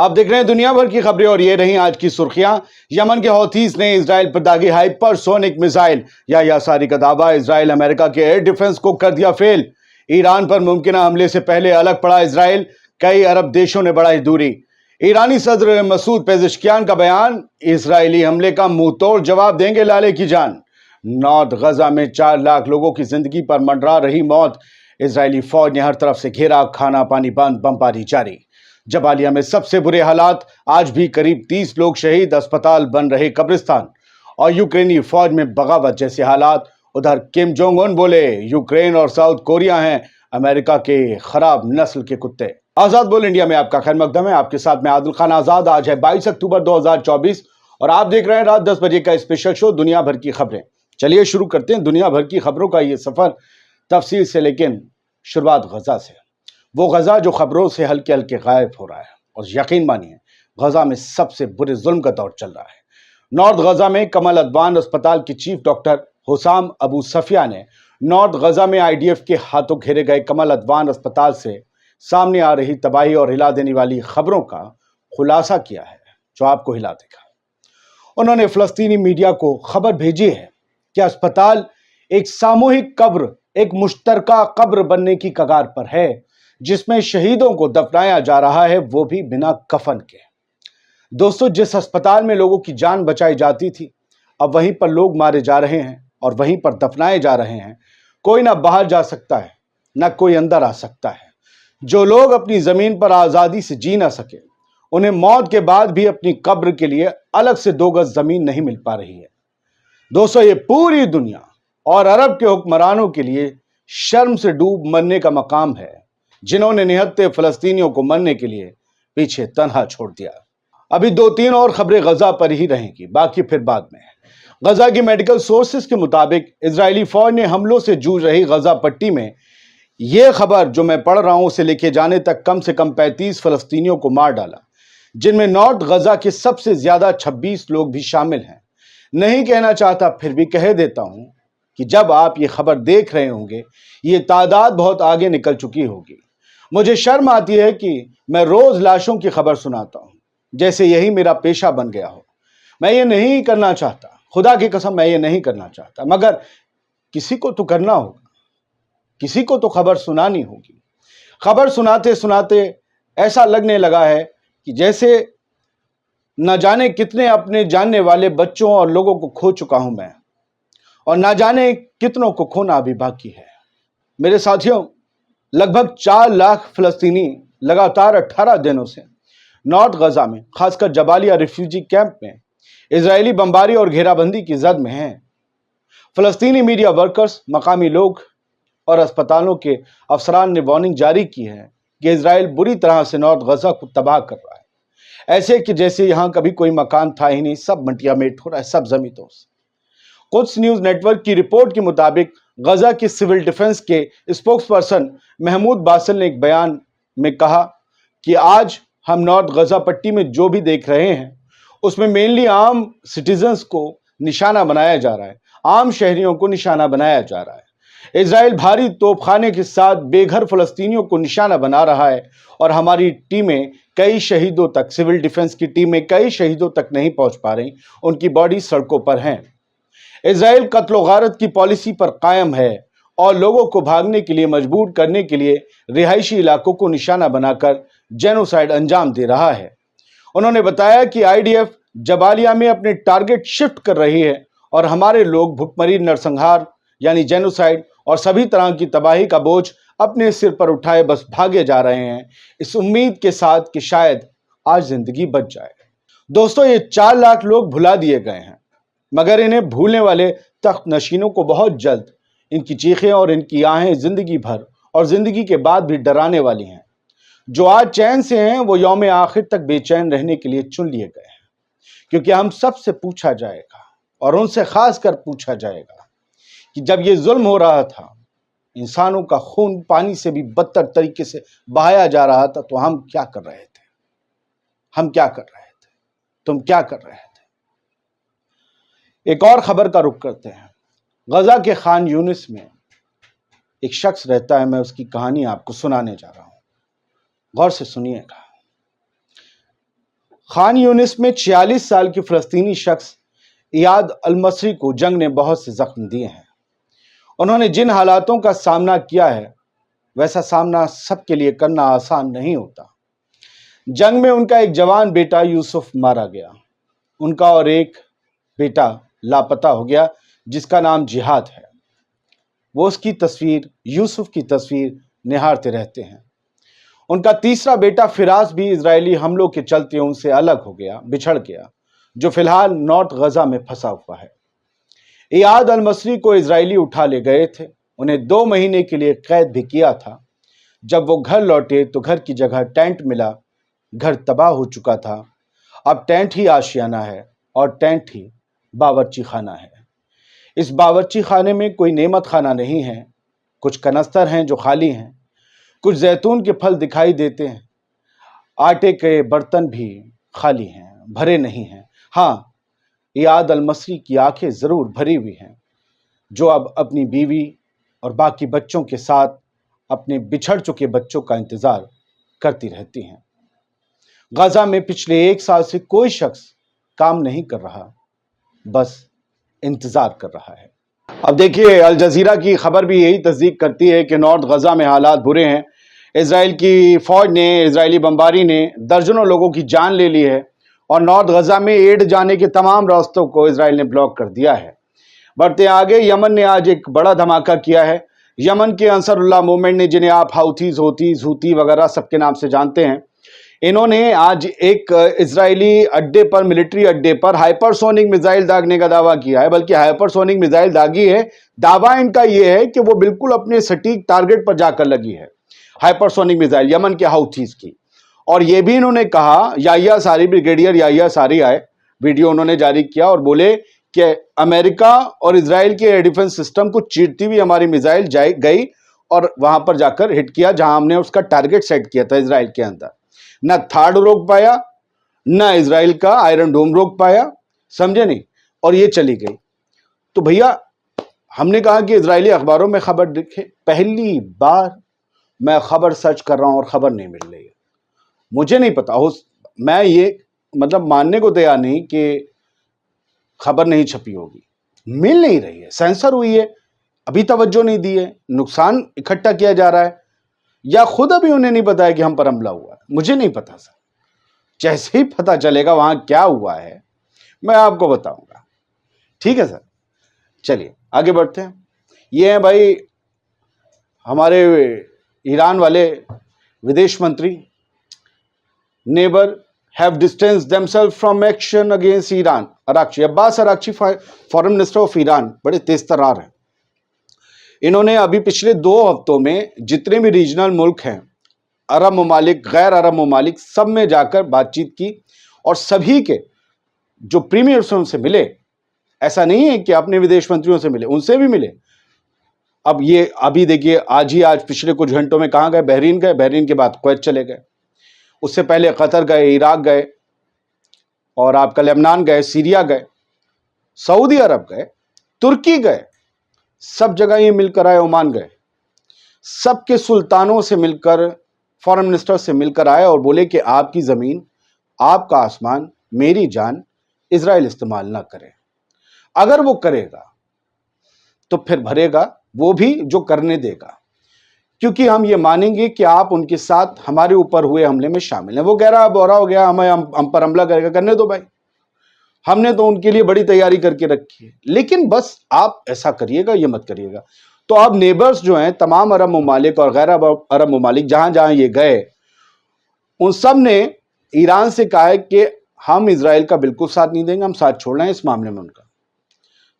आप देख रहे हैं दुनिया भर की खबरें और ये रही आज की सुर्खियां। यमन के हौथीज ने इजराइल पर दागी हाइपरसोनिक मिसाइल। या सारी का दावा, इजराइल अमेरिका के एयर डिफेंस को कर दिया फेल। ईरान पर मुमकिन हमले से पहले अलग पड़ा इजराइल, कई अरब देशों ने बढ़ाई दूरी। ईरानी सदर मसूद पेज़ेश्कियान का बयान, इजरायली हमले का मुंह तोड़ जवाब देंगे लाले की जान। नॉर्थ गजा में 4 लाख लोगों की जिंदगी पर मंडरा रही मौत। इजरायली फौज ने हर तरफ से घेरा, खाना पानी बंद, बमबारी जारी। जबालिया में सबसे बुरे हालात, आज भी करीब 30 लोग शहीद, अस्पताल बन रहे कब्रिस्तान। और यूक्रेनी फौज में बगावत जैसे हालात। उधर किम जोंग उन बोले, यूक्रेन और साउथ कोरिया हैं अमेरिका के खराब नस्ल के कुत्ते। आजाद बोल इंडिया में आपका खैर मकदम है। आपके साथ में आदिल खान आजाद। आज है 22 अक्टूबर 2024 और आप देख रहे हैं रात 10 बजे का स्पेशल शो दुनिया भर की खबरें। चलिए शुरू करते हैं दुनिया भर की खबरों का ये सफर तफसील से, लेकिन शुरुआत गजा से। वो गजा जो खबरों से हल्के हल्के गायब हो रहा है, और यकीन मानिए गजा में सबसे बुरे जुल्म का दौर चल रहा है। नॉर्थ गजा में कमल अदवान अस्पताल के चीफ डॉक्टर हुसाम अबू सफिया ने नॉर्थ गजा में आईडीएफ के हाथों घेरे गए कमल अदवान अस्पताल से सामने आ रही तबाही और हिला देने वाली खबरों का खुलासा किया है, जो आपको हिला देगा। उन्होंने फलस्तीनी मीडिया को खबर भेजी है कि अस्पताल एक सामूहिक कब्र, एक मुश्तरका कब्र बनने की कगार पर है, जिसमें शहीदों को दफनाया जा रहा है, वो भी बिना कफन के। दोस्तों, जिस अस्पताल में लोगों की जान बचाई जाती थी, अब वहीं पर लोग मारे जा रहे हैं और वहीं पर दफनाए जा रहे हैं। कोई ना बाहर जा सकता है, ना कोई अंदर आ सकता है। जो लोग अपनी जमीन पर आजादी से जी ना सके, उन्हें मौत के बाद भी अपनी कब्र के लिए अलग से 2 गज जमीन नहीं मिल पा रही है। दोस्तों, ये पूरी दुनिया और अरब के हुक्मरानों के लिए शर्म से डूब मरने का मकाम है, जिन्होंने निहत्थे फलस्तीनियों को मरने के लिए पीछे तन्हा छोड़ दिया। अभी 2-3 और खबरें गजा पर ही रहेंगी, बाकी फिर बाद में। गजा की मेडिकल सोर्सेस के मुताबिक इजरायली फौज ने हमलों से जूझ रही गजा पट्टी में, यह खबर जो मैं पढ़ रहा हूं उसे लेके जाने तक कम से कम 35 फलस्तीनियों को मार डाला, जिनमें नॉर्थ गजा के सबसे ज्यादा 26 लोग भी शामिल हैं। नहीं कहना चाहता, फिर भी कह देता हूं कि जब आप ये खबर देख रहे होंगे, ये तादाद बहुत आगे निकल चुकी होगी। मुझे शर्म आती है कि मैं रोज लाशों की खबर सुनाता हूं, जैसे यही मेरा पेशा बन गया हो। मैं ये नहीं करना चाहता, खुदा की कसम मैं ये नहीं करना चाहता, मगर किसी को तो करना होगा, किसी को तो खबर सुनानी होगी। खबर सुनाते सुनाते ऐसा लगने लगा है कि जैसे न जाने कितने अपने जानने वाले बच्चों और लोगों को खो चुका हूं मैं, और न जाने कितनों को खोना अभी बाकी है। मेरे साथियों, लगभग 4 लाख फलस्तीनी लगातार 18 दिनों से नॉर्थ गजा में, खासकर जबालिया रिफ्यूजी कैंप में, इजरायली बमबारी और घेराबंदी की जद में हैं। फलस्तीनी मीडिया वर्कर्स, मकामी लोग और अस्पतालों के अफसरान ने वार्निंग जारी की है कि इजराइल बुरी तरह से नॉर्थ गजा को तबाह कर रहा है, ऐसे कि जैसे यहां कभी कोई मकान था ही नहीं, सब मटिया मेट हो रहा है, सब जमींदोज। कुछ न्यूज नेटवर्क की रिपोर्ट के मुताबिक गजा के सिविल डिफेंस के स्पोक्सपर्सन महमूद बासल ने एक बयान में कहा कि आज हम नॉर्थ गजा पट्टी में जो भी देख रहे हैं, उसमें मेनली आम सिटीजन्स को निशाना बनाया जा रहा है, आम शहरियों को निशाना बनाया जा रहा है। इजराइल भारी तोपखाने के साथ बेघर फलस्तीनियों को निशाना बना रहा है, और हमारी टीमें कई शहीदों तक, सिविल डिफेंस की टीमें कई शहीदों तक नहीं पहुंच पा रही, उनकी बॉडी सड़कों पर हैं। इजराइल कत्लो गारत की पॉलिसी पर कायम है और लोगों को भागने के लिए मजबूर करने के लिए रिहायशी इलाकों को निशाना बनाकर जेनोसाइड अंजाम दे रहा है। उन्होंने बताया कि आईडीएफ जबालिया में अपने टारगेट शिफ्ट कर रही है और हमारे लोग भुखमरी, नरसंहार यानी जेनोसाइड और सभी तरह की तबाही का बोझ अपने सिर पर उठाए बस भागे जा रहे हैं, इस उम्मीद के साथ कि शायद आज जिंदगी बच जाए। दोस्तों, ये 4 लाख लोग भुला दिए गए हैं, मगर इन्हें भूलने वाले तख्त नशीनों को बहुत जल्द इनकी चीखें और इनकी आहें जिंदगी भर और जिंदगी के बाद भी डराने वाली हैं। जो आज चैन से हैं, वो यौम आखिर तक बेचैन रहने के लिए चुन लिए गए हैं, क्योंकि हम सबसे पूछा जाएगा, और उनसे खास कर पूछा जाएगा कि जब ये जुल्म हो रहा था, इंसानों का खून पानी से भी बदतर तरीके से बहाया जा रहा था, तो हम क्या कर रहे थे? हम क्या कर रहे थे? तुम क्या कर रहे थे? एक और खबर का रुख करते हैं। गजा के खान यूनिस में एक शख्स रहता है, मैं उसकी कहानी आपको सुनाने जा रहा हूं, गौर से सुनिएगा। खान यूनिस में 46 साल की फलस्तीनी शख्स इयाद अल-मसरी को जंग ने बहुत से जख्म दिए हैं। उन्होंने जिन हालातों का सामना किया है वैसा सामना सबके लिए करना आसान नहीं होता। जंग में उनका एक जवान बेटा यूसुफ मारा गया। उनका और एक बेटा लापता हो गया जिसका नाम जिहाद है। वो उसकी तस्वीर, यूसुफ की तस्वीर निहारते रहते हैं। उनका तीसरा बेटा फिराज भी इजरायली हमलों के चलते उनसे अलग हो गया, बिछड़ गया, जो फिलहाल नॉर्थ गजा में फंसा हुआ है। इयाद अल-मसरी को इजरायली उठा ले गए थे। उन्हें 2 महीने के लिए कैद भी किया था। जब वो घर लौटे तो घर की जगह टेंट मिला। घर तबाह हो चुका था। अब टेंट ही आशियाना है और टेंट ही बावर्ची खाना है। इस बावर्ची खाने में कोई नेमत खाना नहीं है। कुछ कनस्तर हैं जो खाली हैं। कुछ जैतून के फल दिखाई देते हैं। आटे के बर्तन भी खाली हैं, भरे नहीं हैं। हाँ, इयाद अल-मसरी की आंखें जरूर भरी हुई हैं, जो अब अपनी बीवी और बाकी बच्चों के साथ अपने बिछड़ चुके बच्चों का इंतजार करती रहती हैं। गजा में पिछले 1 साल से कोई शख्स काम नहीं कर रहा, बस इंतजार कर रहा है। अब देखिए, अल जजीरा की खबर भी यही तस्दीक करती है कि नॉर्थ गजा में हालात बुरे हैं। इजराइल की फौज ने, इजरायली बमबारी ने दर्जनों लोगों की जान ले ली है और नॉर्थ गजा में एड जाने के तमाम रास्तों को इजराइल ने ब्लॉक कर दिया है। बढ़ते आगे, यमन ने आज एक बड़ा धमाका किया है। यमन के अंसरुल्लाह मूवमेंट ने, जिन्हें आप हाउथीज, हूती वगैरह सबके नाम से जानते हैं, इन्होंने आज एक इजरायली अड्डे पर, मिलिट्री अड्डे पर हाइपरसोनिक मिसाइल दागने का दावा किया है। बल्कि हाइपरसोनिक मिसाइल दागी है, दावा इनका यह है कि वो बिल्कुल अपने सटीक टारगेट पर जाकर लगी है। हाइपरसोनिक मिसाइल यमन के हाउथीज की। और ये भी इन्होंने कहा, याहिया सारी, ब्रिगेडियर याहिया सारी आए, वीडियो उन्होंने जारी किया और बोले कि अमेरिका और इजराइल के एयर डिफेंस सिस्टम को चीरती हुई हमारी मिसाइल गई और वहां पर जाकर हिट किया जहां हमने उसका टारगेट सेट किया था इजराइल के अंदर। न थार्ड रोक पाया, न इजराइल का आयरन डोम रोक पाया, समझे नहीं, और ये चली गई। तो भैया, हमने कहा कि इजरायली अखबारों में खबर दिखे। पहली बार मैं खबर सर्च कर रहा हूं और खबर नहीं मिल रही है। मुझे नहीं पता हो, मैं ये मतलब मानने को तैयार नहीं कि खबर नहीं छपी होगी। मिल नहीं रही है, सेंसर हुई है, अभी तवज्जो नहीं दी है, नुकसान इकट्ठा किया जा रहा है, या खुद अभी उन्हें नहीं पता है कि हम पर हमला हुआ है। मुझे नहीं पता सर। जैसे ही पता चलेगा वहां क्या हुआ है मैं आपको बताऊंगा। ठीक है सर, चलिए आगे बढ़ते हैं। ये हैं भाई हमारे ईरान वाले विदेश मंत्री। Neighbour have distance themselves from action against Iran. Araghchi, Abbas Araghchi, foreign minister of Iran, बड़े तेज तर्रार हैं। इन्होंने अभी पिछले 2 हफ्तों में जितने भी रीजनल मुल्क हैं, अरब ममालिक, गैर अरब ममालिक, सब में जाकर बातचीत की और सभी के जो प्रीमियर्स उनसे मिले। ऐसा नहीं है कि अपने विदेश मंत्रियों से मिले, उनसे भी मिले। अब ये अभी देखिए, आज पिछले कुछ घंटों में कहाँ गए? बहरीन गए, बहरीन के बाद कुवैत चले गए, उससे पहले कतर गए, इराक गए, और आपका लेबनान गए, सीरिया गए, सऊदी अरब गए, तुर्की गए, सब जगह ये मिलकर आए, ओमान गए, सबके सुल्तानों से मिलकर, फॉरेन मिनिस्टर से मिलकर आए और बोले कि आपकी ज़मीन, आपका आसमान, मेरी जान इजराइल इस्तेमाल ना करे। अगर वो करेगा तो फिर भरेगा वो भी जो करने देगा, क्योंकि हम ये मानेंगे कि आप उनके साथ हमारे ऊपर हुए हमले में शामिल हैं। वो कह रहा बोरा हो गया, हम पर हमला करेगा, करने दो भाई, हमने तो उनके लिए बड़ी तैयारी करके रखी है, लेकिन बस आप ऐसा करिएगा, ये मत करिएगा। तो अब नेबर्स जो हैं, तमाम अरब ममालिक और गैर अरब ममालिक, जहां जहां ये गए, उन सब ने ईरान से कहा है कि हम इजराइल का बिल्कुल साथ नहीं देंगे, हम साथ छोड़ रहे हैं इस मामले में उनका,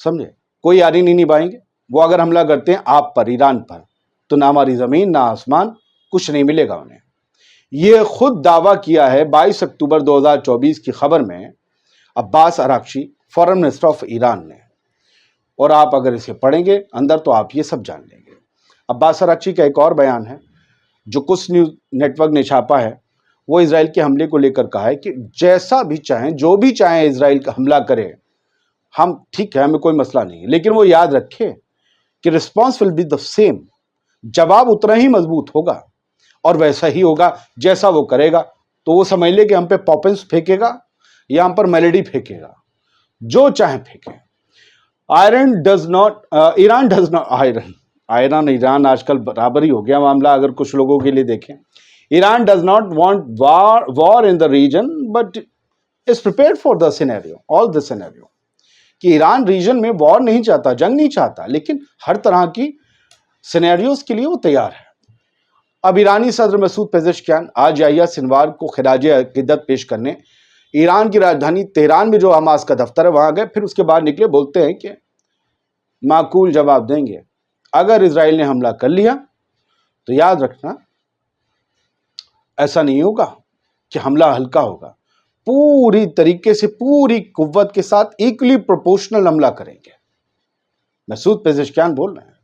समझे? कोई यारी नहीं निभाएंगे। वो अगर हमला करते हैं आप पर, ईरान पर, तो ना हमारी जमीन ना आसमान, कुछ नहीं मिलेगा उन्हें। ये खुद दावा किया है 22 अक्टूबर 2024 की खबर में Abbas Araghchi, foreign minister of Iran ने। और आप अगर इसे पढ़ेंगे अंदर तो आप ये सब जान लेंगे। अब्बास अराक्ची का एक और बयान है जो कुछ न्यूज़ नेटवर्क ने छापा है। वो इजराइल के हमले को लेकर कहा है कि जैसा भी चाहें, जो भी चाहें इजराइल का हमला करे, हम ठीक है, हमें कोई मसला नहीं है, लेकिन वो याद रखे कि response will be the same. जवाब उतना ही मजबूत होगा और वैसा ही होगा जैसा वो करेगा, تو وہ समझ ले कि हम पे पॉपिंस फेंकेगा या हम पर मेलेडी फेंकेगा, जो चाहे फेंके। ईरान आजकल बराबर ही हो गया मामला, अगर कुछ लोगों के लिए देखें। Iran does not want war in the region but is prepared for the scenario, all the scenario, कि ईरान रीजन में वॉर नहीं चाहता, जंग नहीं चाहता, लेकिन हर तरह की सिनेरियोस के लिए वो तैयार है। अब ईरानी सदर मसूद पेजेश्कियान आज याह्या सिनवार को खिराज अकीदत पेश करने ईरान की राजधानी तेहरान में जो हमास का दफ्तर है वहां गए, फिर उसके बाद निकले, बोलते हैं कि माकूल जवाब देंगे, अगर इजराइल ने हमला कर लिया तो याद रखना ऐसा नहीं होगा कि हमला हल्का होगा, पूरी तरीके से पूरी कुव्वत के साथ इक्वली प्रोपोर्शनल हमला करेंगे। मसूद पेजेश्कियान बोल रहे हैं।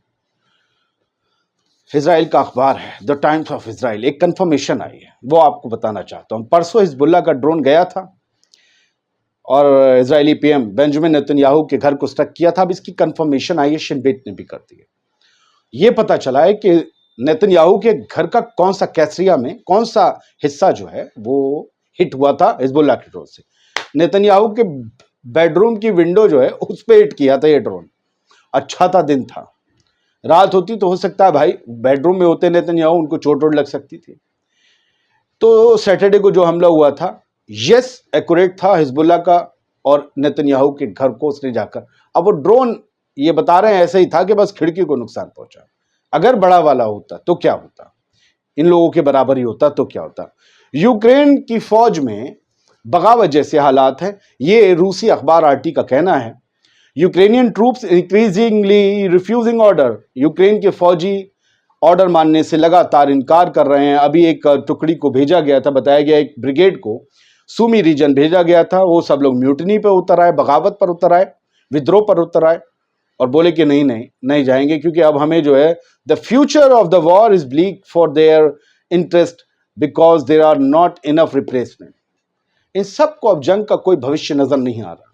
इजराइल का अखबार है द टाइम्स ऑफ इजराइल, एक कंफर्मेशन आई है, वो आपको बताना चाहता हूं। परसों हिजबुल्लाह का ड्रोन गया था और इजरायली पीएम बेंजामिन नेतन्याहू के घर को स्ट्राइक किया था। अब इसकी कंफर्मेशन आई है, शिन बेट ने भी कर दी है। ये पता चला है कि नेतन्याहू के घर का कौन सा कैसरिया में कौन सा हिस्सा जो है वो हिट हुआ था हिजबुल्लाह के ड्रोन से। नेतन्याहू के बेडरूम की विंडो जो है उस पर हिट किया था ये ड्रोन। अच्छा था, दिन था, रात होती तो हो सकता है भाई बेडरूम में होते नेतन्याहू, उनको चोट वोट लग सकती थी। तो सैटरडे को जो हमला हुआ था, यस एक्यूरेट था हिजबुल्लाह का और नेतन्याहू के घर को उसने जाकर, अब वो ड्रोन ये बता रहे हैं ऐसे ही था कि बस खिड़की को नुकसान पहुंचा। अगर बड़ा वाला होता तो क्या होता, इन लोगों के बराबर ही होता तो क्या होता। यूक्रेन की फौज में बगावत जैसे हालात हैं, ये रूसी अखबार आरटी का कहना है। Ukrainian troops increasingly refusing order, Ukraine के फौजी ऑर्डर मानने से लगातार इनकार कर रहे हैं। अभी एक टुकड़ी को भेजा गया था, बताया गया एक ब्रिगेड को सुमी रीजन भेजा गया था, वो सब लोग म्यूटनी पे उतर आए, बगावत पर उतर आए, विद्रोह पर उतर आए और बोले कि नहीं जाएंगे, क्योंकि अब हमें जो है the future of the war is bleak for their interest because there are not enough replacement. इन सबको अब जंग का कोई भविष्य नजर नहीं आ रहा।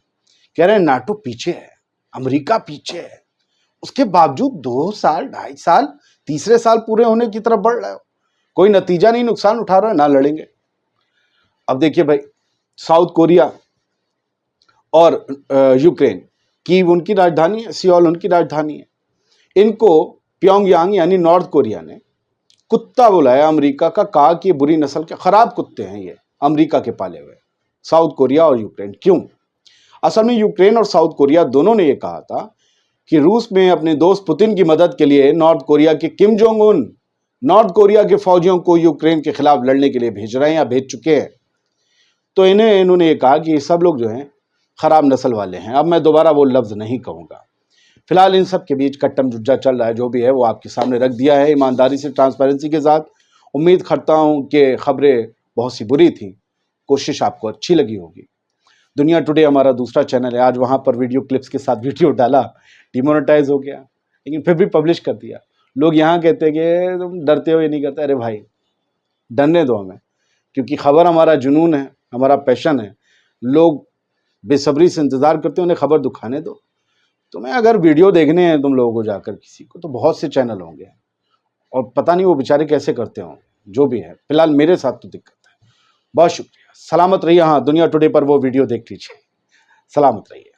कह रहे हैं नाटो पीछे है, अमेरिका पीछे है, उसके बावजूद 2 साल 2.5 साल तीसरे साल पूरे होने की तरफ बढ़ रहा है, कोई नतीजा नहीं, नुकसान उठा रहा है, ना लड़ेंगे। अब देखिए भाई, साउथ कोरिया और यूक्रेन, कीव उनकी राजधानी है, सियोल उनकी राजधानी है, इनको प्योंगयांग यानी नॉर्थ कोरिया ने कुत्ता बुलाया अमेरिका का, कहा कि ये बुरी नस्ल के खराब कुत्ते हैं ये अमेरिका के पाले हुए, साउथ कोरिया और यूक्रेन। क्यों? असल में यूक्रेन और साउथ कोरिया दोनों ने ये कहा था कि रूस में अपने दोस्त पुतिन की मदद के लिए नॉर्थ कोरिया के Kim Jong Un north Korea के फौजियों को यूक्रेन के खिलाफ लड़ने के लिए भेज रहे हैं या भेज चुके हैं। तो इन्होंने ये कहा कि ये सब लोग जो हैं खराब नस्ल वाले हैं। अब मैं दोबारा वो लफ्ज़ नहीं कहूँगा। फिलहाल इन सब के बीच कट्टम जुज्जा चल रहा है, जो भी है वो आपके सामने रख दिया है ईमानदारी से, ट्रांसपेरेंसी के साथ। उम्मीद करता हूँ कि खबरें बहुत सी बुरी थी, कोशिश आपको अच्छी लगी होगी। दुनिया टुडे हमारा दूसरा चैनल है, आज वहाँ पर वीडियो क्लिप्स के साथ वीडियो डाला, डिमोनेटाइज हो गया, लेकिन फिर भी पब्लिश कर दिया। लोग यहाँ कहते हैं कि तुम डरते हो, ये नहीं करते। अरे भाई डरने दो हमें, क्योंकि खबर हमारा जुनून है, हमारा पैशन है। लोग बेसब्री से इंतज़ार करते हैं, उन्हें खबर दिखाने दो। तुम्हें अगर वीडियो देखने हैं तुम लोगों को जाकर किसी को, तो बहुत से चैनल होंगे और पता नहीं वो बेचारे कैसे करते हों, जो भी है। फिलहाल मेरे साथ तो दिक्कत है। बहुत शुक्रिया, सलामत रहिए। हाँ, दुनिया टुडे पर वो वीडियो देख लीजिए। सलामत रहिए।